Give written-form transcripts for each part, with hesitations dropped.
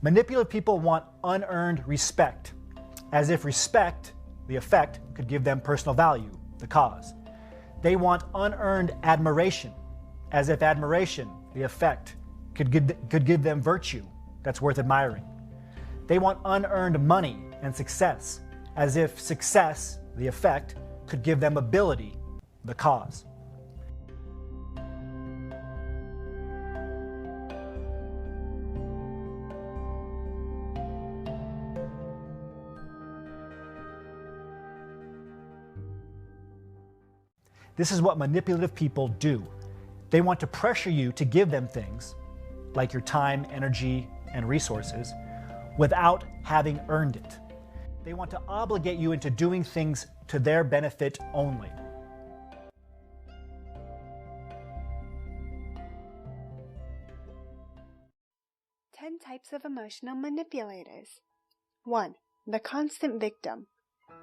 Manipulative people want unearned respect, as if respect, the effect, could give them personal value, the cause. They want unearned admiration, as if admiration, the effect, could give them virtue that's worth admiring. They want unearned money and success, as if success, the effect, could give them ability, the cause. This is what manipulative people do. They want to pressure you to give them things, like your time, energy, and resources, without having earned it. They want to obligate you into doing things to their benefit only. Ten types of emotional manipulators. 1. The constant victim.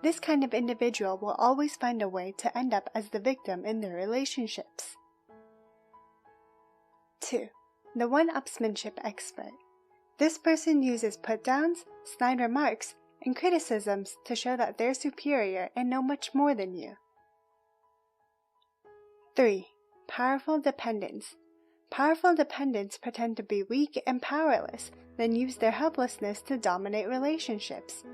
This kind of individual will always find a way to end up as the victim in their relationships. 2. The one-upsmanship expert. This person uses put-downs, snide remarks, and criticisms to show that they're superior and know much more than you. 3. Powerful dependents. Powerful dependents pretend to be weak and powerless, then use their helplessness to dominate relationships.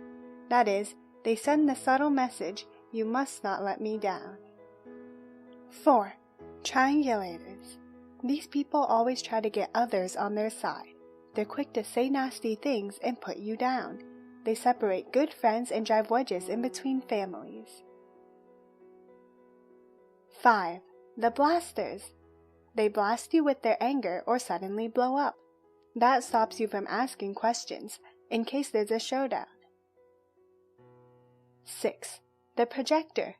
That is, they send the subtle message, "You must not let me down." 4. Triangulators. These people always try to get others on their side. They're quick to say nasty things and put you down. They separate good friends and drive wedges in between families. 5. The blasters. They blast you with their anger or suddenly blow up. That stops you from asking questions, in case there's a showdown. 6. The projector.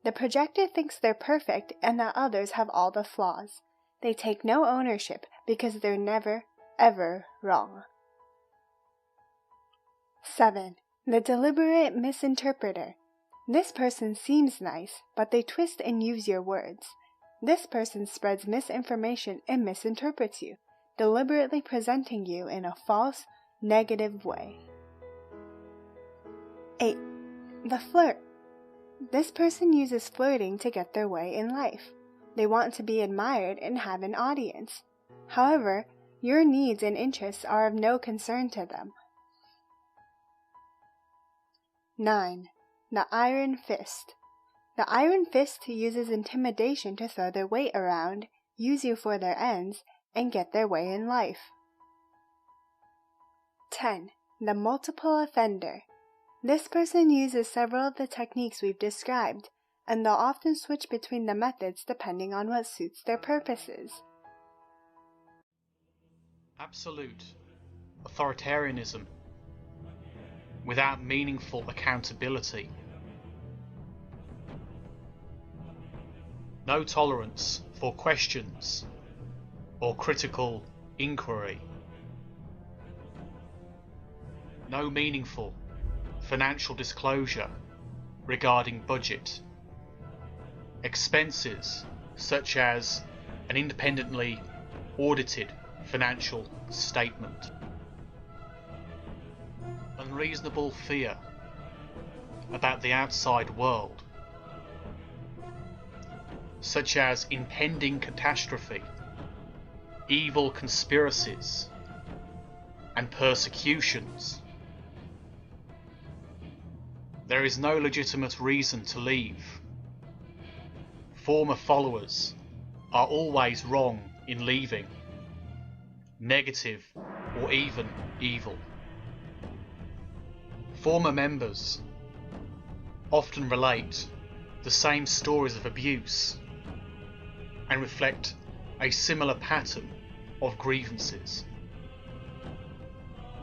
The projector thinks they're perfect and that others have all the flaws. They take no ownership because they're never, ever wrong. 7. The deliberate misinterpreter. This person seems nice, but they twist and use your words. This person spreads misinformation and misinterprets you, deliberately presenting you in a false, negative way. 8. The flirt. This person uses flirting to get their way in life. They want to be admired and have an audience. However, your needs and interests are of no concern to them. 9. The iron fist. The iron fist uses intimidation to throw their weight around, use you for their ends, and get their way in life. 10. The multiple offender. This person uses several of the techniques we've described, and they'll often switch between the methods depending on what suits their purposes. Absolute authoritarianism without meaningful accountability. No tolerance for questions or critical inquiry. No meaningful financial disclosure regarding budget. Expenses such as an independently audited financial statement. Unreasonable fear about the outside world, such as impending catastrophe, evil conspiracies, and persecutions. There is no legitimate reason to leave. Former followers are always wrong in leaving, negative or even evil. Former members often relate the same stories of abuse and reflect a similar pattern of grievances.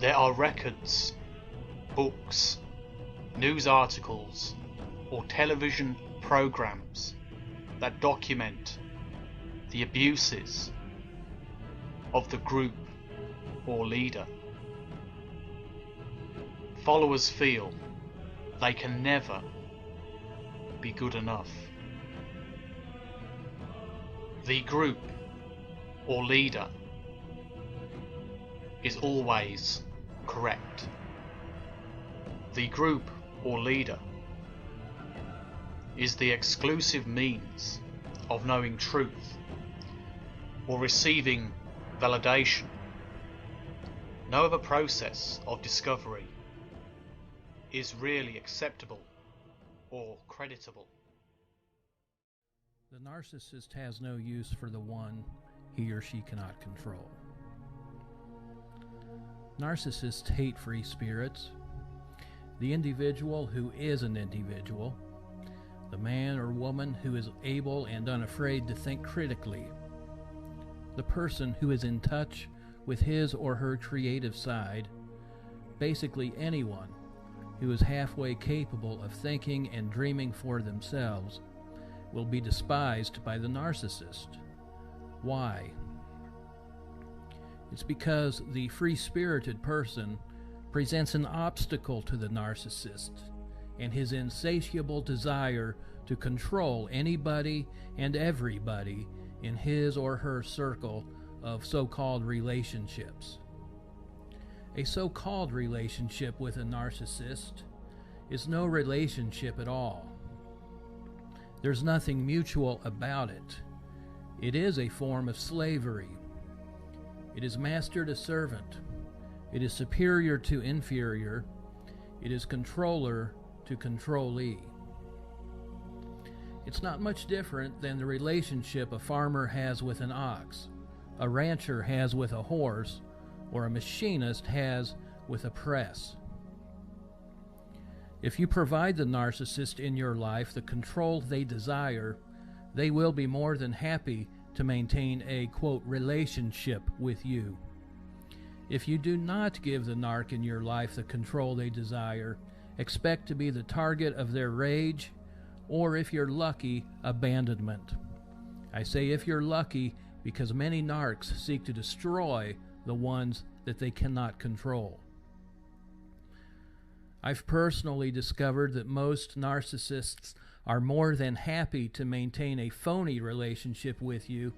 There are records, books, news articles, or television programs that document the abuses of the group or leader. Followers feel they can never be good enough. The group or leader is always correct. The group or leader is the exclusive means of knowing truth or receiving validation. No other process of discovery is really acceptable or creditable. The narcissist has no use for the one he or she cannot control. Narcissists hate free spirits, the individual who is an individual, the man or woman who is able and unafraid to think critically, the person who is in touch with his or her creative side, basically anyone who is halfway capable of thinking and dreaming for themselves will be despised by the narcissist. Why? It's because the free-spirited person presents an obstacle to the narcissist and his insatiable desire to control anybody and everybody in his or her circle of so-called relationships. A so-called relationship with a narcissist is no relationship at all. There's nothing mutual about it. It is a form of slavery. It is master to servant. It is superior to inferior. It is controller to controllee. It's not much different than the relationship a farmer has with an ox, a rancher has with a horse, or a machinist has with a press. If you provide the narcissist in your life the control they desire, they will be more than happy to maintain a, quote, relationship with you. If you do not give the narc in your life the control they desire, expect to be the target of their rage, or if you're lucky, abandonment. I say if you're lucky because many narcs seek to destroy the ones that they cannot control. I've personally discovered that most narcissists are more than happy to maintain a phony relationship with you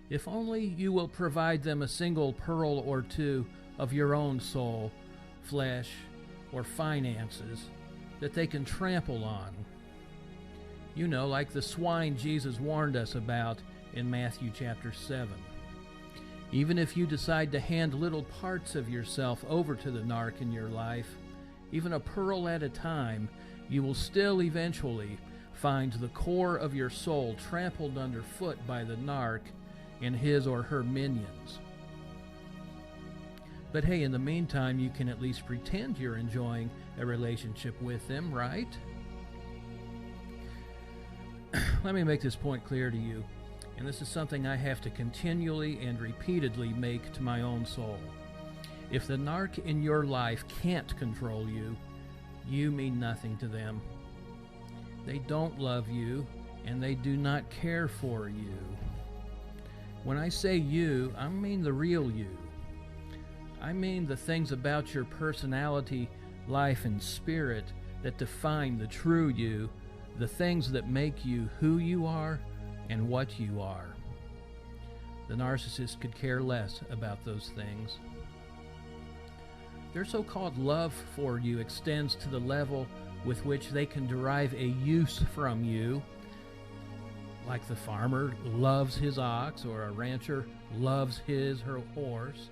if only you will provide them a single pearl or two of your own soul, flesh, or finances that they can trample on. You know, like the swine Jesus warned us about in Matthew chapter 7. Even if you decide to hand little parts of yourself over to the narc in your life, even a pearl at a time, you will still eventually find the core of your soul trampled underfoot by the narc and his or her minions. But hey, in the meantime, you can at least pretend you're enjoying a relationship with them, right? Let me make this point clear to you, and this is something I have to continually and repeatedly make to my own soul. If the narc in your life can't control you, you mean nothing to them. They don't love you, and they do not care for you. When I say you, I mean the real you. I mean the things about your personality, life, and spirit that define the true you, the things that make you who you are and what you are. The narcissist could care less about those things. Their so-called love for you extends to the level with which they can derive a use from you, like the farmer loves his ox, or a rancher loves his or her horse,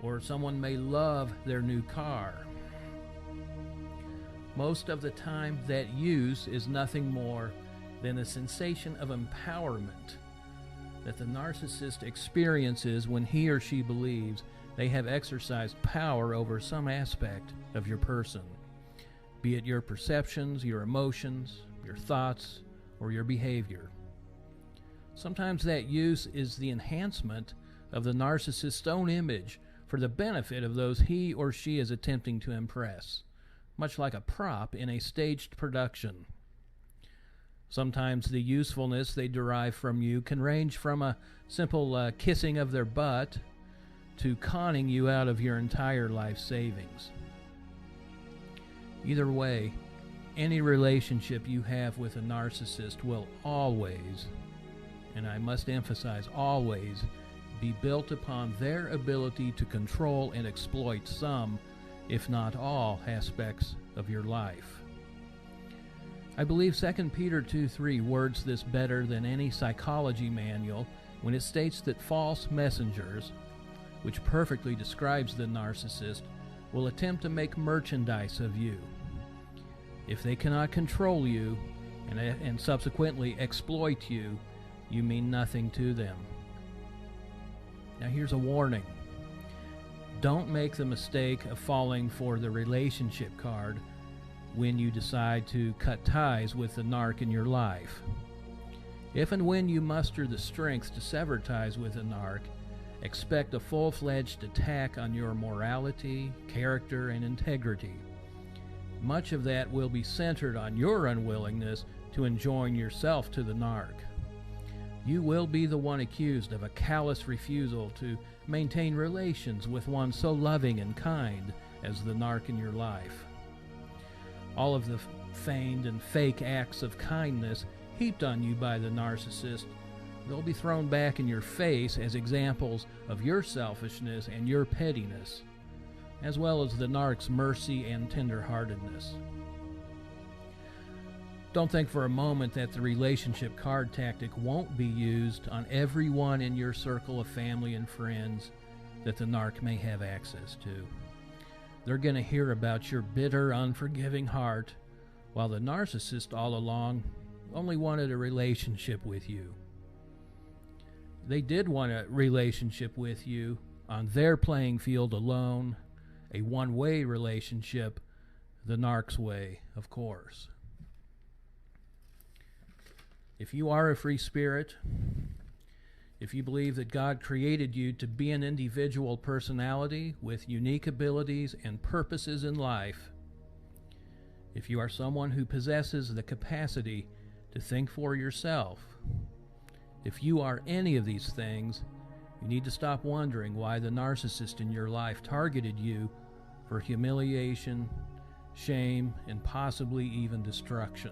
or someone may love their new car. Most of the time, that use is nothing more than a sensation of empowerment that the narcissist experiences when he or she believes they have exercised power over some aspect of your person, be it your perceptions, your emotions, your thoughts, or your behavior. Sometimes that use is the enhancement of the narcissist's own image for the benefit of those he or she is attempting to impress, much like a prop in a staged production. Sometimes the usefulness they derive from you can range from a simple kissing of their butt to conning you out of your entire life savings. Either way, any relationship you have with a narcissist will always, and I must emphasize always, be built upon their ability to control and exploit some if not all, aspects of your life. I believe 2 Peter 2:3 words this better than any psychology manual when it states that false messengers, which perfectly describes the narcissist, will attempt to make merchandise of you. If they cannot control you and subsequently exploit you, you mean nothing to them. Now here's a warning. Don't make the mistake of falling for the relationship card when you decide to cut ties with the narc in your life. If and when you muster the strength to sever ties with a narc, expect a full-fledged attack on your morality, character, and integrity. Much of that will be centered on your unwillingness to enjoin yourself to the narc. You will be the one accused of a callous refusal to maintain relations with one so loving and kind as the narc in your life. All of the feigned and fake acts of kindness heaped on you by the narcissist, they'll be thrown back in your face as examples of your selfishness and your pettiness, as well as the narc's mercy and tenderheartedness. Don't think for a moment that the relationship card tactic won't be used on everyone in your circle of family and friends that the narc may have access to. They're going to hear about your bitter, unforgiving heart, while the narcissist all along only wanted a relationship with you. They did want a relationship with you on their playing field alone, a one-way relationship, the narc's way, of course. If you are a free spirit, if you believe that God created you to be an individual personality with unique abilities and purposes in life, if you are someone who possesses the capacity to think for yourself, if you are any of these things, you need to stop wondering why the narcissist in your life targeted you for humiliation, shame, and possibly even destruction.